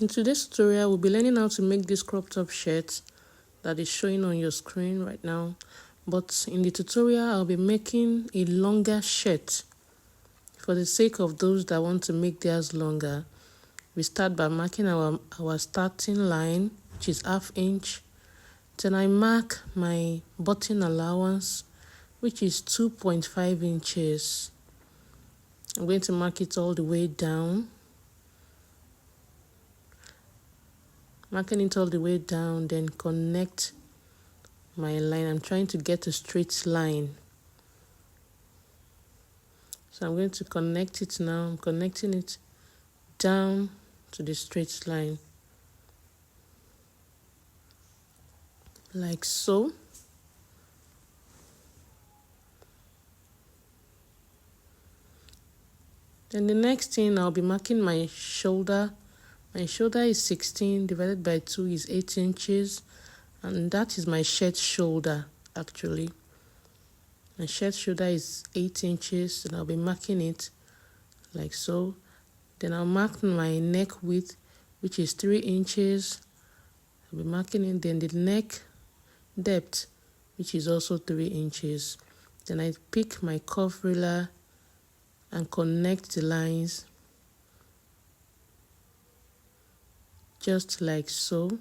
In today's tutorial, we'll be learning how to make this crop top shirt that is showing on your screen right now. But in the tutorial, I'll be making a longer shirt. For the sake of those that want to make theirs longer, we start by marking our starting line, which is 1/2 inch. Then I mark my button allowance, which is 2.5 inches. I'm going to mark it all the way down. Marking it all the way down, then connect my line. I'm trying to get a straight line. So I'm going to connect it now. I'm connecting it down to the straight line. Like so. Then the next thing, I'll be marking my shoulder. My shoulder is 16 divided by 2 is 8 inches. And that is my shirt shoulder, actually. My shirt shoulder is 8 inches, and I'll be marking it like so. Then I'll mark my neck width, which is 3 inches. I'll be marking it. Then the neck depth, which is also 3 inches. Then I pick my curve ruler and connect the lines just like so.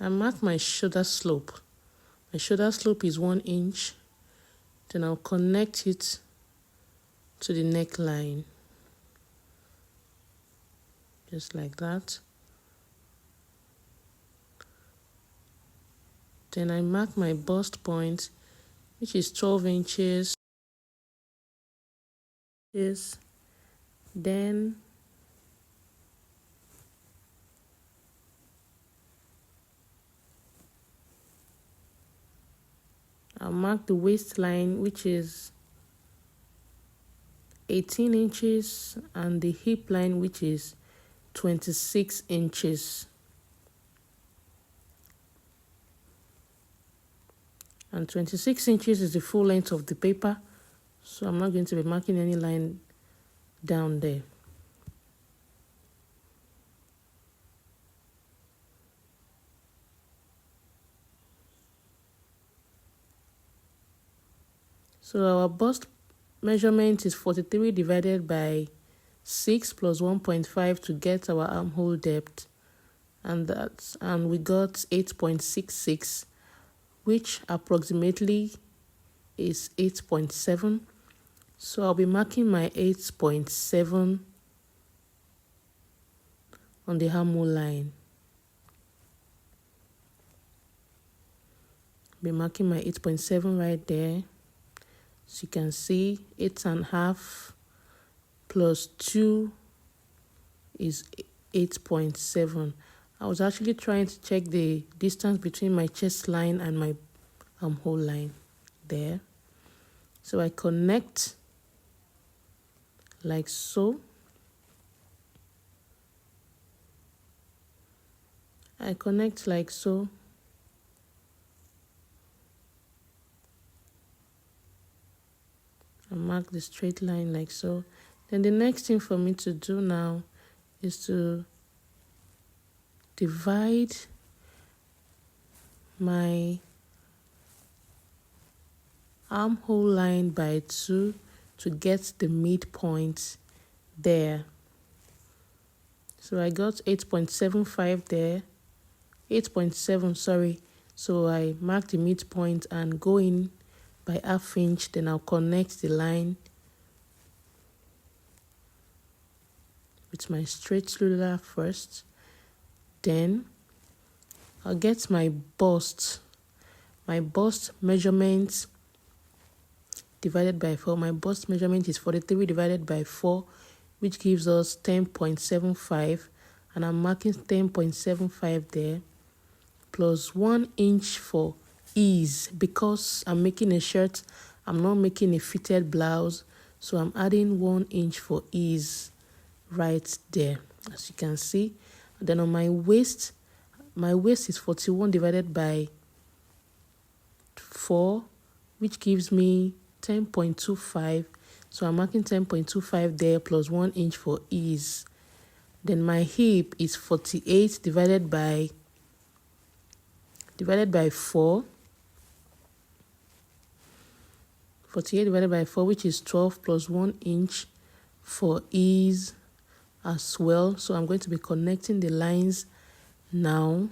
I mark my shoulder slope. My shoulder slope is 1 inch. Then I'll connect it to the neckline. Just like that. Then I mark my bust point, which is 12 inches. Then I'll mark the waistline, which is 18 inches, and the hip line, which is 26 inches. And 26 inches is the full length of the paper, so I'm not going to be marking any line down there. So our bust measurement is 43 divided by 6 plus 1.5 to get our armhole depth, and we got 8.66, which approximately is 8.7. So I'll be marking my 8.7 on the armhole line. I'll be marking my 8.7 right there. So you can see 8.5 plus 2 is 8.7. I was actually trying to check the distance between my chest line and my armhole line there. So I connect like so. I connect like so. I mark the straight line like so. Then the next thing for me to do now is to divide my armhole line by 2 to get the midpoint there. So I got 8.75 there. 8.7, sorry. So I mark the midpoint and go in by 1/2 inch. Then I'll connect the line with my straight ruler first. Then I'll get my bust. My bust measurement divided by 4. My bust measurement is 43 divided by 4, which gives us 10.75. And I'm marking 10.75 there, plus 1 inch for ease. Because I'm making a shirt, I'm not making a fitted blouse, so I'm adding 1 inch for ease right there, as you can see. Then on my waist is 41 divided by 4, which gives me 10.25. So I'm marking 10.25 there plus 1 inch for ease. Then my hip is 48 divided by 4. 48 divided by 4, which is 12 plus 1 inch for ease as well. So I'm going to be connecting the lines now,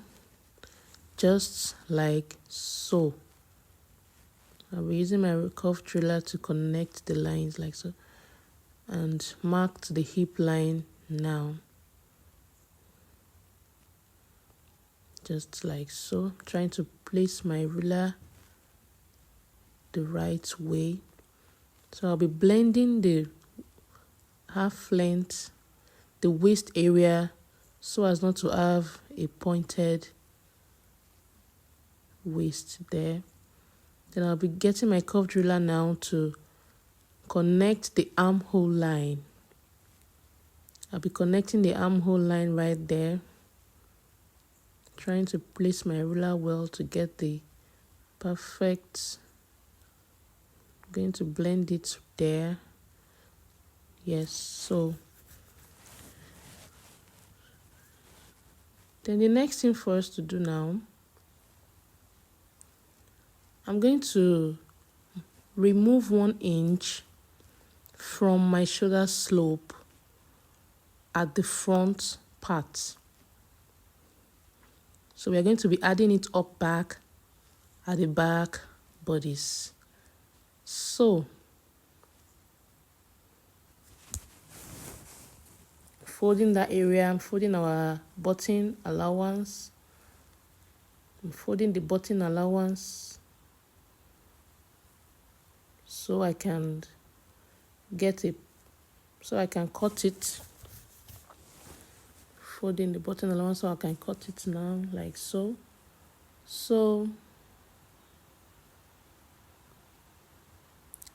just like so. I'll be using my curved ruler to connect the lines like so, and marked the hip line now, just like so. Trying to place my ruler the right way. So I'll be blending the half length, the waist area, so as not to have a pointed waist there. Then I'll be getting my curved ruler now to connect the armhole line. I'll be connecting the armhole line right there. Trying to place my ruler well to get the perfect. I'm going to blend it there. Yes, so. Then the next thing for us to do now, I'm going to remove 1 inch from my shoulder slope at the front part. So we're going to be adding it up back at the back bodies. So folding that area, I'm folding our button allowance. I'm folding the button allowance so I can cut it. Folding the button allowance so I can cut it now, like so. So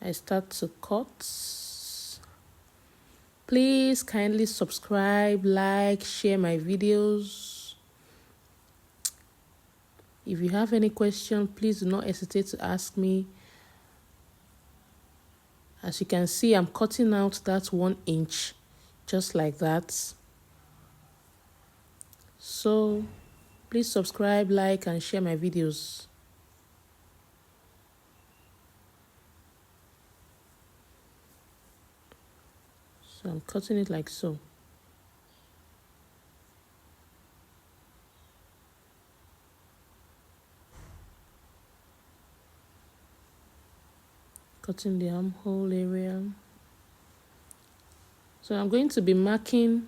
I start to cut. Please kindly subscribe, like, share my videos. If you have any question, please do not hesitate to ask me. As you can see, I'm cutting out that 1 inch, just like that. So please subscribe, like, and share my videos. So I'm cutting it like so. Cutting the armhole area. So I'm going to be marking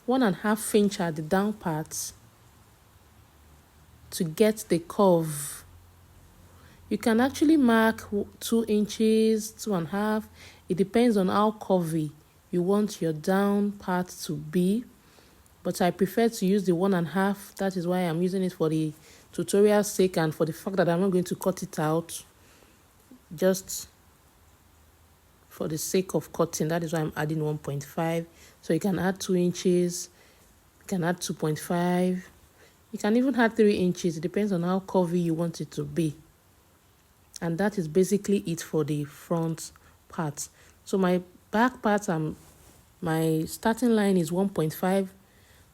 1.5 inch at the down part to get the curve. You can actually mark 2 inches, 2.5. It depends on how curvy you want your down part to be. But I prefer to use the 1.5. That is why I'm using it for the tutorial sake and for the fact that I'm not going to cut it out. Just for the sake of cutting. That is why I'm adding 1.5. So you can add 2 inches. You can add 2.5. You can even add 3 inches. It depends on how curvy you want it to be. And that is basically it for the front part. So my back part, my starting line is 1.5.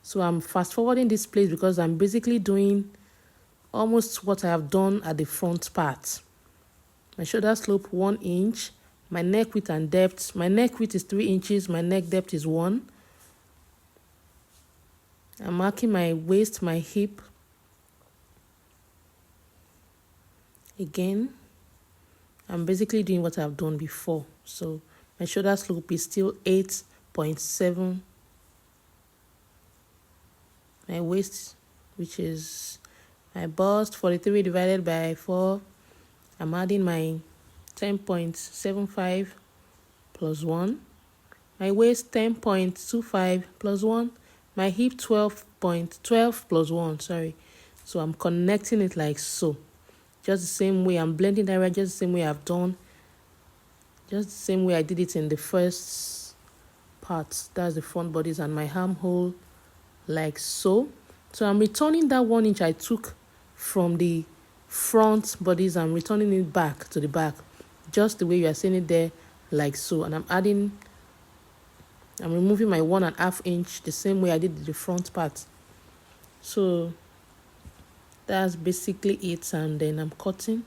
So I'm fast forwarding this place because I'm basically doing almost what I have done at the front part. My shoulder slope 1 inch. My neck width and depth. My neck width is 3 inches. My neck depth is 1. I'm marking my waist, my hip. Again, I'm basically doing what I've done before. So my shoulder slope is still 8.7. My waist, which is my bust, 43 divided by 4. I'm adding my 10.75 plus 1. My waist 10.25 plus 1. My hip 12.12 plus 1. Sorry. So I'm connecting it like so. Just the same way I'm blending that right, just the same way I've done. Just the same way I did it in the first part. That's the front bodies and my armhole, like so. So I'm returning that 1 inch I took from the front bodies. I'm returning it back to the back. just the way you are seeing it there, like so. And I'm removing my 1.5 inch the same way I did the front part. So that's basically it, and then I'm cutting.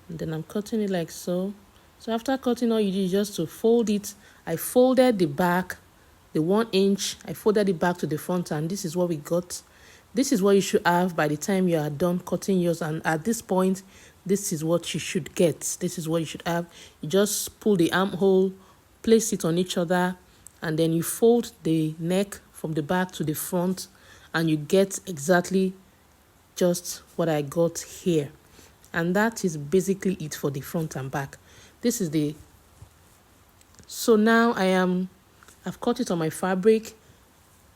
And then I'm cutting it like so. So after cutting, all you do is just to fold it. I folded the back, the 1 inch, I folded it back to the front, and this is what we got. This is what you should have by the time you are done cutting yours, and at this point, this is what you should get. This is what you should have. You just pull the armhole, place it on each other, and then you fold the neck from the back to the front, and you get exactly just what I got here. And that is basically it for the front and back. This is the, so now I've cut it on my fabric,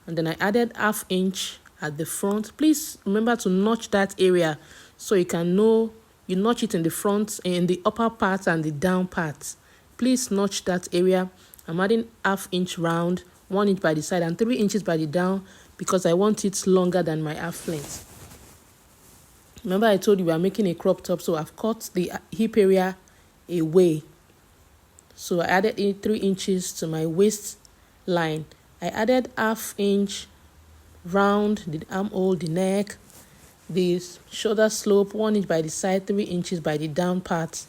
and then I added 1/2 inch at the front. Please remember to notch that area so you can know, you notch it in the front, in the upper part and the down part. Please notch that area. I'm adding 1/2 inch round, 1 inch by the side and 3 inches by the down, because I want it longer than my half length. Remember I told you we are making a crop top, so I've cut the hip area away. So I added 3 inches to my waist line. I added 1/2 inch round the armhole, the neck, the shoulder slope, 1 inch by the side, 3 inches by the down part,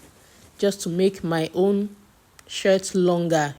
just to make my own shirt longer.